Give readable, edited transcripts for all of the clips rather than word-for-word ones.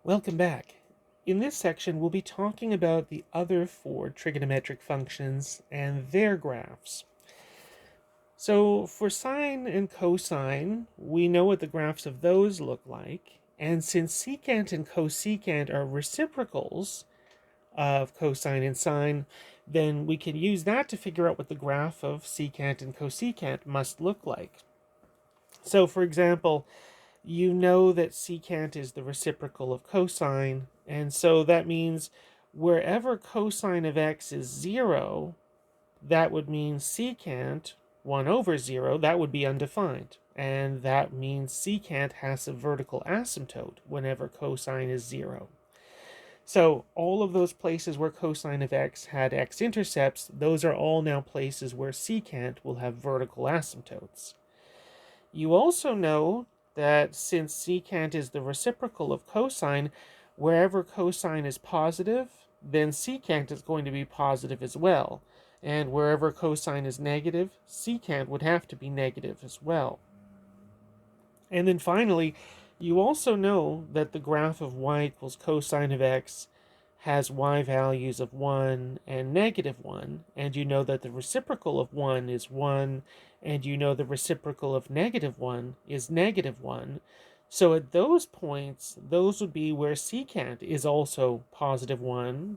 Welcome back. In this section, we'll be talking about the other four trigonometric functions and their graphs. So for sine and cosine, we know what the graphs of those look like. And since secant and cosecant are reciprocals of cosine and sine, then we can use that to figure out what the graph of secant and cosecant must look like. So for example, you know that secant is the reciprocal of cosine, and so that means wherever cosine of x is 0, that would mean secant 1 over 0, that would be undefined. And that means secant has a vertical asymptote whenever cosine is 0. So all of those places where cosine of x had x-intercepts, those are all now places where secant will have vertical asymptotes. You also know that since secant is the reciprocal of cosine, wherever cosine is positive, then secant is going to be positive as well. And wherever cosine is negative, secant would have to be negative as well. And then finally, you also know that the graph of y equals cosine of x has y values of 1 and negative 1, and you know that the reciprocal of 1 is 1, and you know the reciprocal of negative 1 is negative 1. So at those points, those would be where secant is also positive 1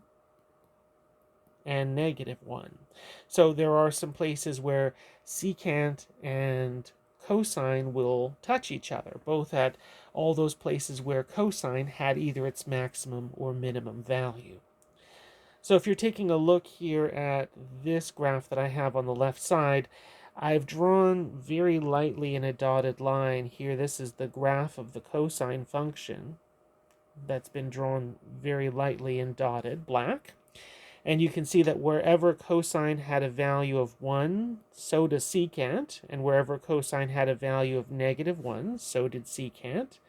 and negative 1. So there are some places where secant and cosine will touch each other, both at all those places where cosine had either its maximum or minimum value. So if you're taking a look here at this graph that I have on the left side, I've drawn very lightly in a dotted line here. This is the graph of the cosine function that's been drawn very lightly and dotted black. And you can see that wherever cosine had a value of 1, so does secant. And wherever cosine had a value of negative 1, so did secant.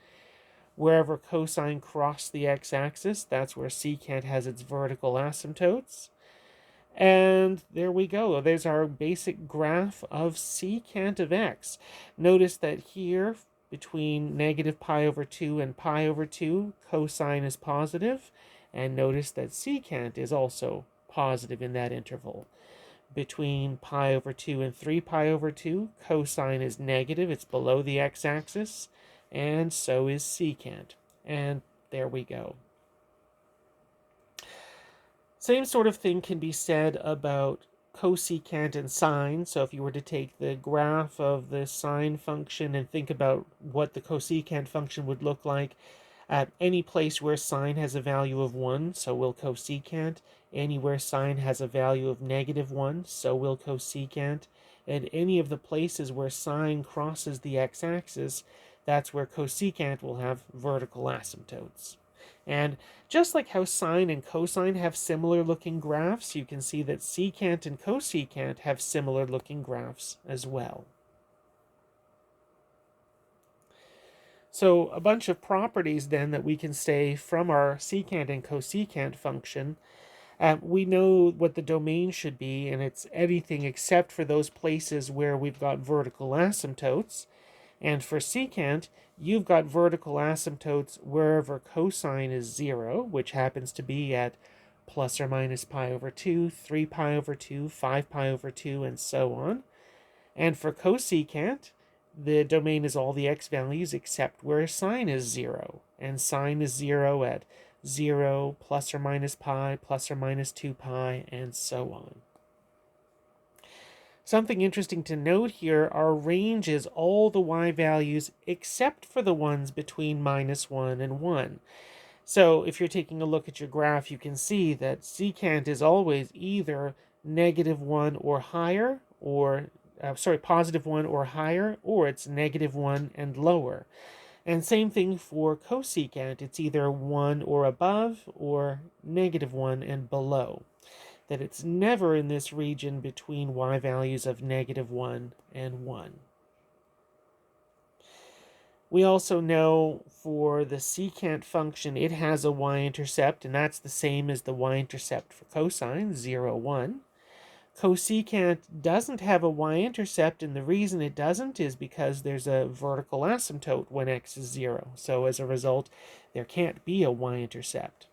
Wherever cosine crossed the x-axis, that's where secant has its vertical asymptotes. And there we go. There's our basic graph of secant of x. Notice that here, between negative pi over 2 and pi over 2, cosine is positive. And notice that secant is also positive in that interval. Between pi over 2 and 3 pi over 2, cosine is negative. It's below the x-axis. And so is secant. And there we go. Same sort of thing can be said about cosecant and sine. So if you were to take the graph of the sine function and think about what the cosecant function would look like at any place where sine has a value of 1, so will cosecant. Anywhere sine has a value of negative 1, so will cosecant. And any of the places where sine crosses the x-axis, that's where cosecant will have vertical asymptotes. And just like how sine and cosine have similar looking graphs, you can see that secant and cosecant have similar looking graphs as well. So a bunch of properties then that we can say from our secant and cosecant function. We know what the domain should be, and it's anything except for those places where we've got vertical asymptotes. And for secant, you've got vertical asymptotes wherever cosine is 0, which happens to be at plus or minus pi over 2, 3 pi over 2, 5 pi over 2, and so on. And for cosecant, the domain is all the x values except where sine is 0. And sine is 0 at 0, plus or minus pi, plus or minus 2 pi, and so on. Something interesting to note here, our range is all the y values except for the ones between minus 1 and 1. So if you're taking a look at your graph, you can see that secant is always either negative 1 or higher, or positive 1 or higher, or it's negative 1 and lower. And same thing for cosecant, it's either 1 or above, or negative 1 and below. That it's never in this region between y values of negative 1 and 1. We also know for the secant function, it has a y-intercept, and that's the same as the y-intercept for cosine, 0, 1. Cosecant doesn't have a y-intercept, and the reason it doesn't is because there's a vertical asymptote when x is 0. So as a result, there can't be a y-intercept.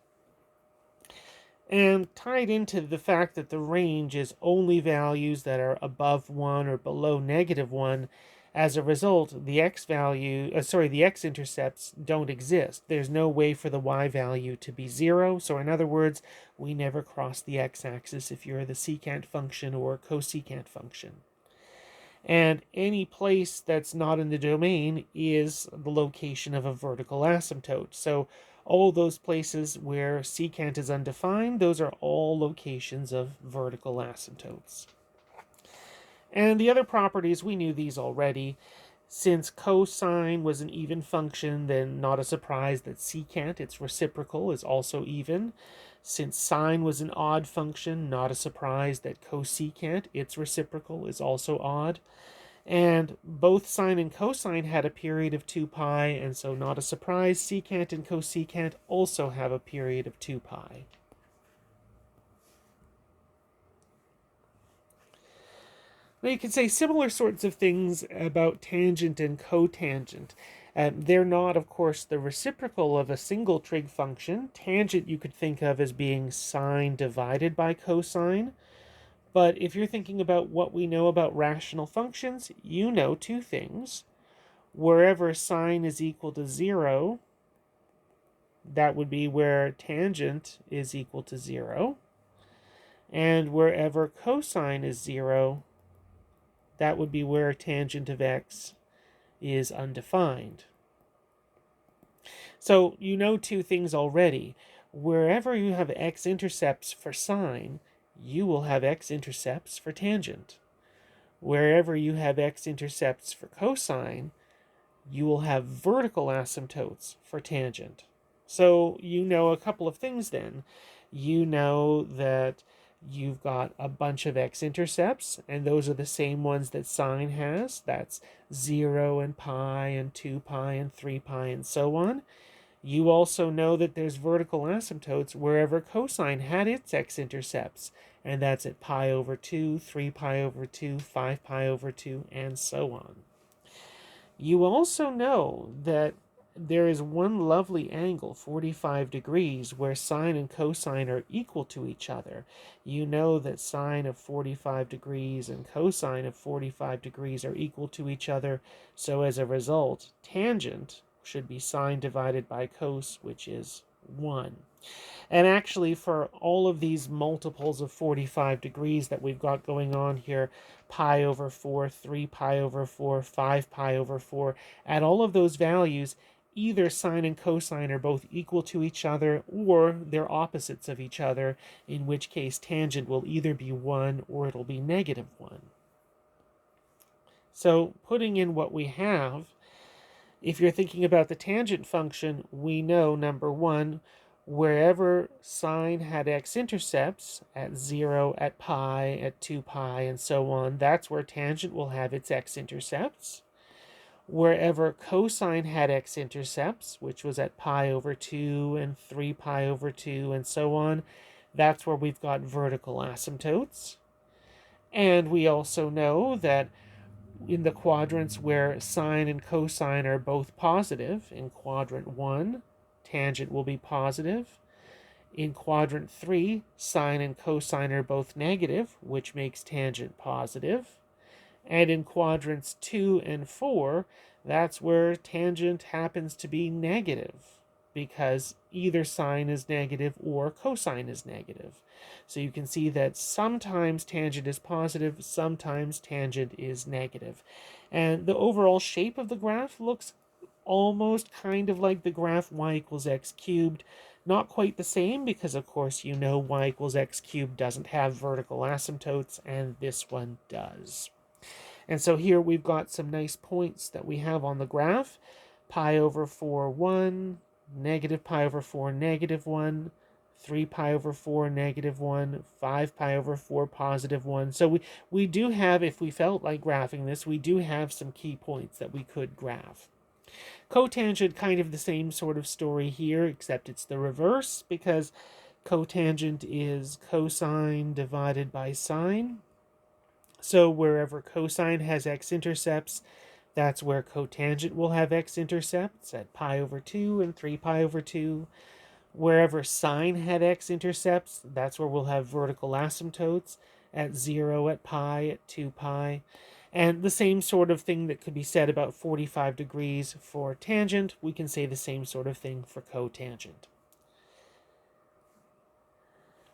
And tied into the fact that the range is only values that are above 1 or below -1, as a result, the the x-intercepts don't exist. There's no way for the y value to be 0. So in other words, we never cross the x-axis if you're the secant function or cosecant function. And any place that's not in the domain is the location of a vertical asymptote. So all those places where secant is undefined, those are all locations of vertical asymptotes. And the other properties, we knew these already. Since cosine was an even function, then not a surprise that secant, its reciprocal, is also even. Since sine was an odd function, not a surprise that cosecant, its reciprocal, is also odd. And both sine and cosine had a period of 2 pi, and so not a surprise, secant and cosecant also have a period of 2 pi. Now you can say similar sorts of things about tangent and cotangent. They're not, of course, the reciprocal of a single trig function. Tangent you could think of as being sine divided by cosine. But if you're thinking about what we know about rational functions, you know two things. Wherever sine is equal to 0, that would be where tangent is equal to 0. And wherever cosine is 0, that would be where tangent of x is undefined. So you know two things already. Wherever you have x-intercepts for sine, you will have x-intercepts for tangent. Wherever you have x-intercepts for cosine, you will have vertical asymptotes for tangent. So you know a couple of things then. You know that you've got a bunch of x-intercepts, and those are the same ones that sine has. That's 0 and pi and 2 pi and 3 pi and so on. You also know that there's vertical asymptotes wherever cosine had its x-intercepts, and that's at pi over 2, 3 pi over 2, 5 pi over 2, and so on. You also know that there is one lovely angle, 45 degrees, where sine and cosine are equal to each other. You know that sine of 45 degrees and cosine of 45 degrees are equal to each other, so as a result, tangent should be sine divided by cos, which is 1. And actually, for all of these multiples of 45 degrees that we've got going on here, pi over 4, 3 pi over 4, 5 pi over 4, at all of those values, either sine and cosine are both equal to each other or they're opposites of each other, in which case tangent will either be 1 or it'll be -1. So putting in what we have, if you're thinking about the tangent function, we know, number one, wherever sine had x-intercepts, at 0, at pi, at 2 pi, and so on, that's where tangent will have its x-intercepts. Wherever cosine had x-intercepts, which was at pi over 2 and 3 pi over 2 and so on, that's where we've got vertical asymptotes. And we also know that in the quadrants where sine and cosine are both positive, in quadrant 1, tangent will be positive. In quadrant 3, sine and cosine are both negative, which makes tangent positive. And in quadrants 2 and 4, that's where tangent happens to be negative, because either sine is negative or cosine is negative. So you can see that sometimes tangent is positive, sometimes tangent is negative. And the overall shape of the graph looks almost kind of like the graph y equals x cubed. Not quite the same, because of course you know y equals x cubed doesn't have vertical asymptotes, and this one does. And so here we've got some nice points that we have on the graph. Pi over 4, 1, negative pi over 4, -1, 3 pi over 4, -1, 5 pi over 4, +1. So we do have, if we felt like graphing this, we do have some key points that we could graph. Cotangent, kind of the same sort of story here, except it's the reverse, because cotangent is cosine divided by sine. So wherever cosine has x-intercepts, that's where cotangent will have x-intercepts at pi over 2 and 3 pi over 2. Wherever sine had x-intercepts, that's where we'll have vertical asymptotes at 0 at pi, at 2 pi. And the same sort of thing that could be said about 45 degrees for tangent, we can say the same sort of thing for cotangent.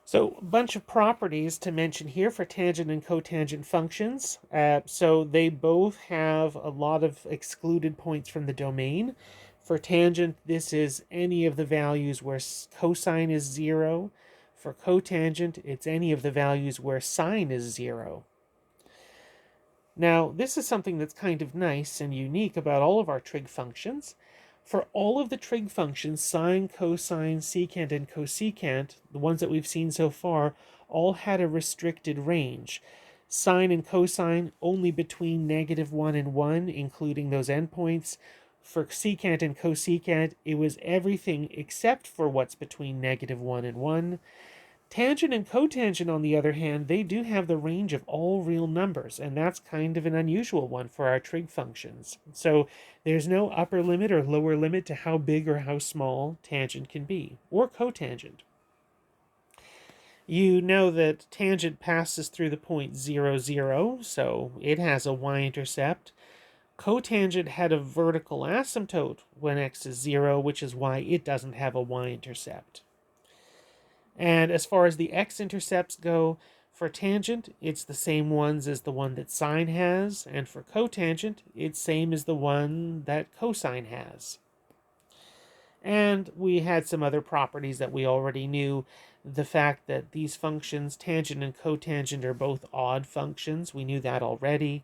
So a bunch of properties to mention here for tangent and cotangent functions. So they both have a lot of excluded points from the domain. For tangent, this is any of the values where cosine is 0. For cotangent, it's any of the values where sine is 0. Now, this is something that's kind of nice and unique about all of our trig functions. For all of the trig functions, sine, cosine, secant, and cosecant, the ones that we've seen so far, all had a restricted range. Sine and cosine only between -1 and 1, including those endpoints. For secant and cosecant, it was everything except for what's between -1 and 1. Tangent and cotangent, on the other hand, they do have the range of all real numbers, and that's kind of an unusual one for our trig functions. So there's no upper limit or lower limit to how big or how small tangent can be, or cotangent. You know that tangent passes through the point 0, 0, so it has a y-intercept. Cotangent had a vertical asymptote when x is 0, which is why it doesn't have a y-intercept. And as far as the x-intercepts go, for tangent, it's the same ones as the one that sine has, and for cotangent, it's same as the one that cosine has. And we had some other properties that we already knew. The fact that these functions, tangent and cotangent, are both odd functions, we knew that already,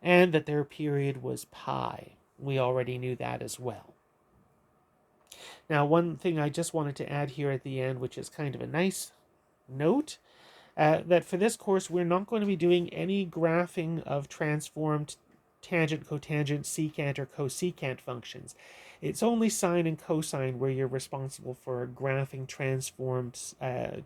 and that their period was pi. We already knew that as well. Now, one thing I just wanted to add here at the end, which is kind of a nice note, that for this course, we're not going to be doing any graphing of transformed tangent, cotangent, secant, or cosecant functions. It's only sine and cosine where you're responsible for graphing transformed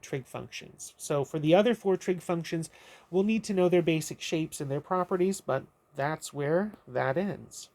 trig functions. So for the other 4 trig functions, we'll need to know their basic shapes and their properties, but that's where that ends.